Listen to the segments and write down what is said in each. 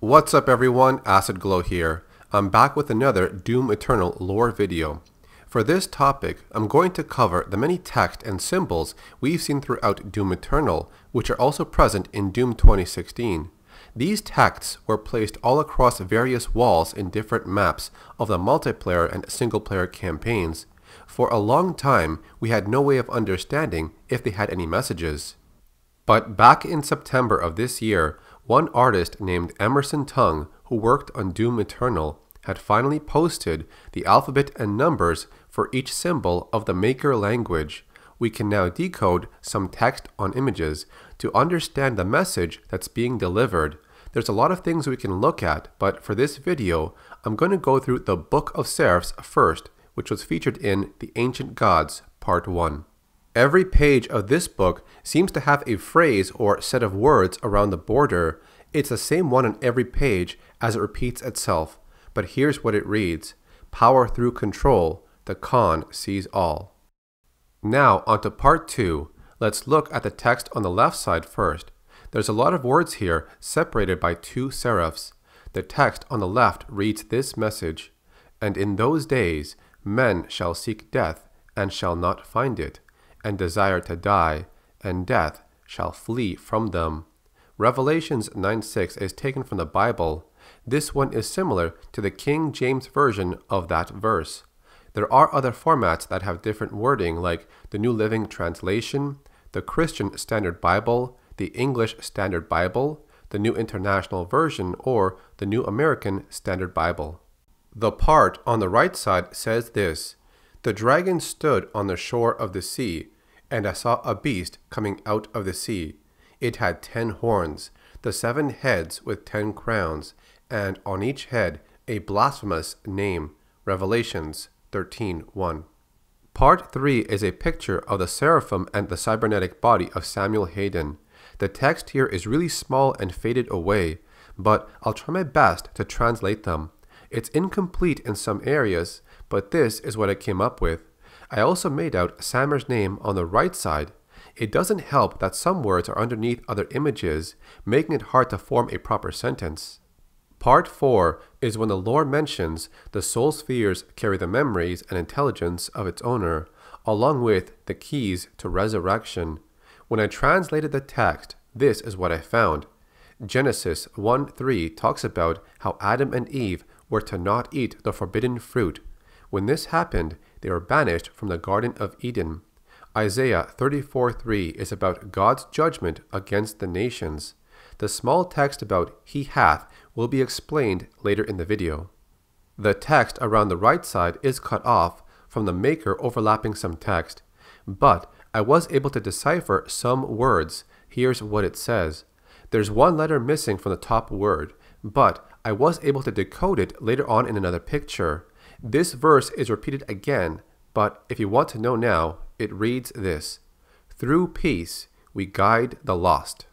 What's up everyone, Acid Glow here. I'm back with another Doom Eternal lore video. For this topic, I'm going to cover the many text and symbols we've seen throughout Doom Eternal, which are also present in Doom 2016. These texts were placed all across various walls in different maps of the multiplayer and single-player campaigns. For a long time, we had no way of understanding if they had any messages. But back in September of this year, one artist named Emerson Tung, who worked on Doom Eternal, had finally posted the alphabet and numbers for each symbol of the Maker language. We can now decode some text on images to understand the message that's being delivered. There's a lot of things we can look at, but for this video, I'm going to go through the Book of Seraphs first, which was featured in The Ancient Gods, Part 1. Every page of this book seems to have a phrase or set of words around the border. It's the same one on every page as it repeats itself. But here's what it reads: Power through control, the Khan sees all. Now onto part 2. Let's look at the text on the left side first. There's a lot of words here separated by two seraphs. The text on the left reads this message: And in those days men shall seek death and shall not find it, and desire to die, and death shall flee from them. Revelations 9:6 is taken from the Bible. This one is similar to the King James Version of that verse. There are other formats that have different wording, like the New Living Translation, the Christian Standard Bible, the English Standard Bible, the New International Version, or the New American Standard Bible. The part on the right side says this: The dragon stood on the shore of the sea, and I saw a beast coming out of the sea. It had 10 horns, the 7 heads with 10 crowns, and on each head a blasphemous name. Revelations 13:1. Part 3 is a picture of the seraphim and the cybernetic body of Samuel Hayden. The text here is really small and faded away, but I'll try my best to translate them. It's incomplete in some areas, but this is what I came up with. I also made out Samer's name on the right side. It doesn't help that some words are underneath other images, making it hard to form a proper sentence. Part 4 is when the lore mentions the soul spheres carry the memories and intelligence of its owner, along with the keys to resurrection. When I translated the text, this is what I found. Genesis 1:3 talks about how Adam and Eve were to not eat the forbidden fruit. When this happened, they were banished from the Garden of Eden. Isaiah 34:3 is about God's judgment against the nations. The small text about he hath will be explained later in the video. The text around the right side is cut off from the Maker overlapping some text, but I was able to decipher some words. Here's what it says. There's one letter missing from the top word, but I was able to decode it later on in another picture. This verse is repeated again, but if you want to know now, it reads this: Through peace we guide the lost.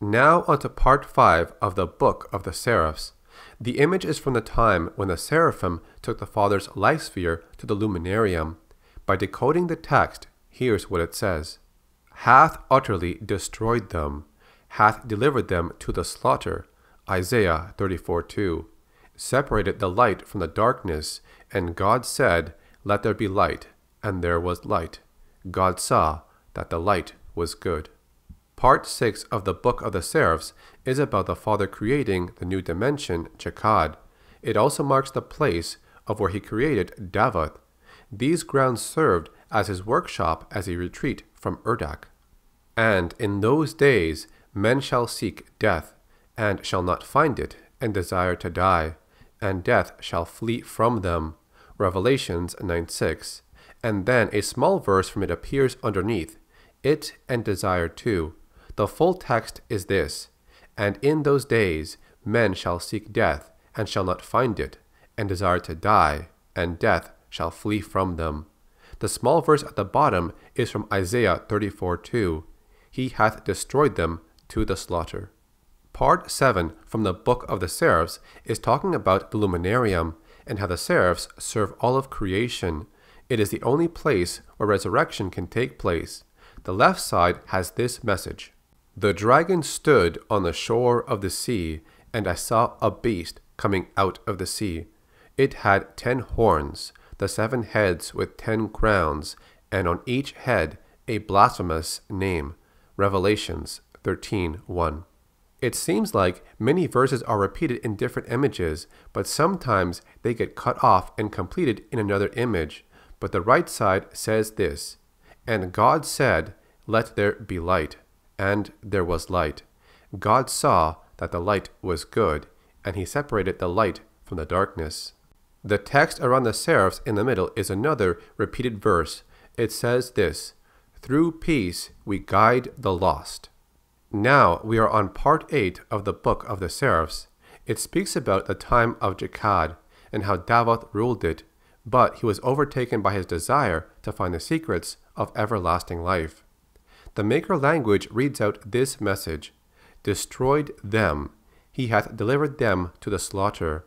Now onto part 5 of the Book of the Seraphs. The image is from the time when the seraphim took the Father's life sphere to the luminarium. By decoding the text, here's what it says: Hath utterly destroyed them, hath delivered them to the slaughter. Isaiah 34:2. Separated the light from the darkness, and God said, Let there be light, and there was light. God saw that the light was good. Part 6 of the Book of the Seraphs is about the Father creating the new dimension, Chakad. It also marks the place of where he created Davath. These grounds served as his workshop as a retreat from Urdak. And in those days men shall seek death, and shall not find it, and desire to die, and death shall flee from them. Revelations 9:6. And then a small verse from it appears underneath, it and desire too. The full text is this: And in those days men shall seek death, and shall not find it, and desire to die, and death shall flee from them. The small verse at the bottom is from Isaiah 34:2. He hath destroyed them to the slaughter. Part 7 from the Book of the Seraphs is talking about the luminarium and how the seraphs serve all of creation. It is the only place where resurrection can take place. The left side has this message: The dragon stood on the shore of the sea, And I saw a beast coming out of the sea. It had 10 horns, the 7 heads with 10 crowns, and on each head a blasphemous name. Revelations 13:1. It seems like many verses are repeated in different images, but sometimes they get cut off and completed in another image. But the right side says this, "And God said, Let there be light. And there was light. God saw that the light was good, and he separated the light from the darkness." The text around the seraphs in the middle is another repeated verse. It says this, "Through peace we guide the lost." Now we are on part 8 of the book of the seraphs. It speaks about the time of Jechad and how Davoth ruled it, but he was overtaken by his desire to find the secrets of everlasting life. The Maker language reads out this message, "Destroyed them, he hath delivered them to the slaughter."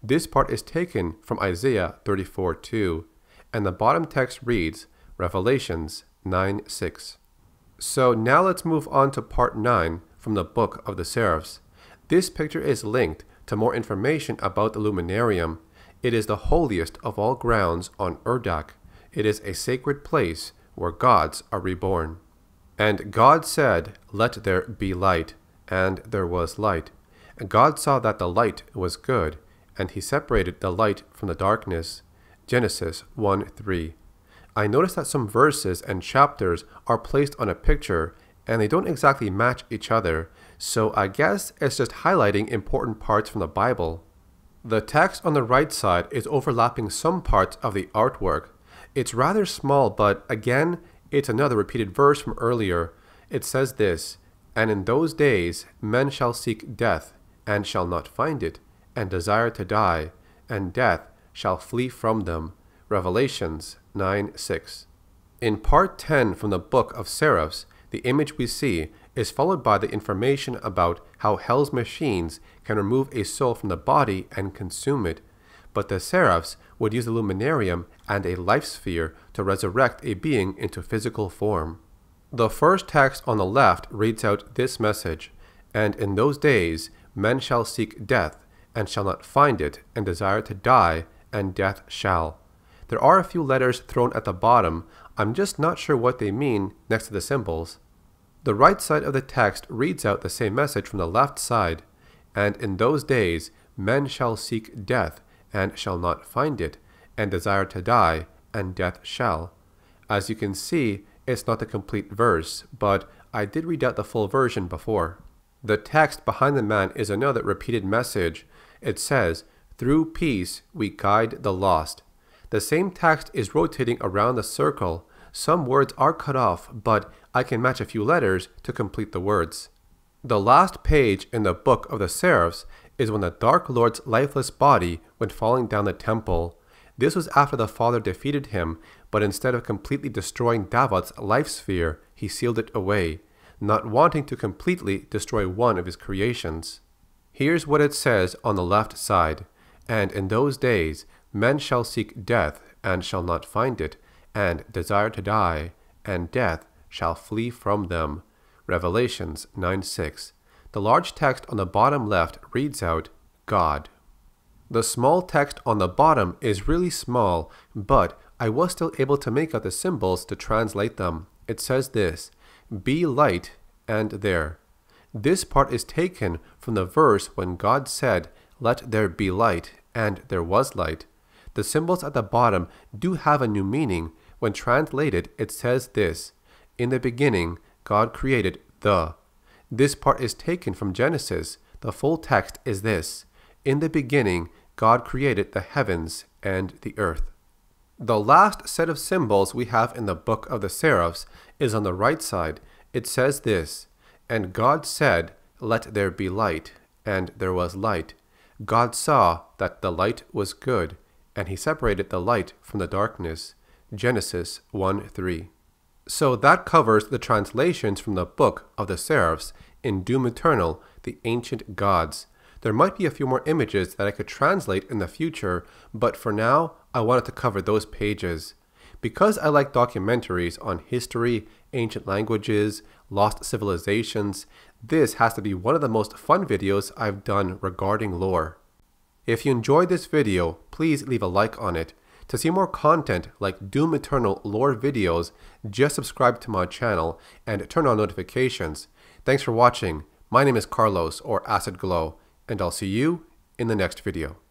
This part is taken from Isaiah 34:2, and the bottom text reads Revelations 9:6. So now let's move on to part 9 from the book of the seraphs. This picture is linked to more information about the luminarium. It is the holiest of all grounds on Urdak. It is a sacred place where gods are reborn. And God said, Let there be light. And there was light. And God saw that the light was good, and he separated the light from the darkness. Genesis 1:3. I noticed that some verses and chapters are placed on a picture, and they don't exactly match each other, so I guess it's just highlighting important parts from the Bible. The text on the right side is overlapping some parts of the artwork. It's rather small, but again, it's another repeated verse from earlier. It says this, "And in those days men shall seek death, and shall not find it, and desire to die, and death shall flee from them." Revelations 9:6. In part 10 from the book of Seraphs, the image we see is followed by the information about how hell's machines can remove a soul from the body and consume it. But the seraphs would use the luminarium and a life sphere to resurrect a being into physical form. The first text on the left reads out this message, "And in those days men shall seek death, and shall not find it, and desire to die, and death shall." There are a few letters thrown at the bottom. I'm just not sure what they mean next to the symbols. The right side of the text reads out the same message from the left side. "And in those days men shall seek death, and shall not find it, and desire to die, and death shall." As you can see, it's not the complete verse, but I did read out the full version before. The text behind the man is another repeated message. It says, "Through peace we guide the lost." The same text is rotating around the circle. Some words are cut off, but I can match a few letters to complete the words. The last page in the book of the Seraphs is when the Dark Lord's lifeless body went falling down the temple. This was after the Father defeated him, but instead of completely destroying Davoth's life sphere, he sealed it away, not wanting to completely destroy one of his creations. Here's what it says on the left side. "And in those days men shall seek death, and shall not find it, and desire to die, and death shall flee from them." Revelations 9:6. The large text on the bottom left reads out, "God." The small text on the bottom is really small, but I was still able to make out the symbols to translate them. It says this, "Be light, and there." This part is taken from the verse when God said, "Let there be light," and there was light. The symbols at the bottom do have a new meaning. When translated, it says this, "In the beginning, God created the." This part is taken from Genesis. The full text is this, "In the beginning, God created the heavens and the earth." The last set of symbols we have in the book of the Seraphs is on the right side. It says this, "And God said, Let there be light, and there was light. God saw that the light was good, and he separated the light from the darkness." Genesis 1:3. So that covers the translations from the book of the Seraphs in Doom Eternal, the Ancient Gods. There might be a few more images that I could translate in the future, but for now, I wanted to cover those pages. Because I like documentaries on history, ancient languages, lost civilizations, this has to be one of the most fun videos I've done regarding lore. If you enjoyed this video, please leave a like on it. To see more content like Doom Eternal lore videos, just subscribe to my channel and turn on notifications. Thanks for watching. My name is Carlos, or Acid Glow, and I'll see you in the next video.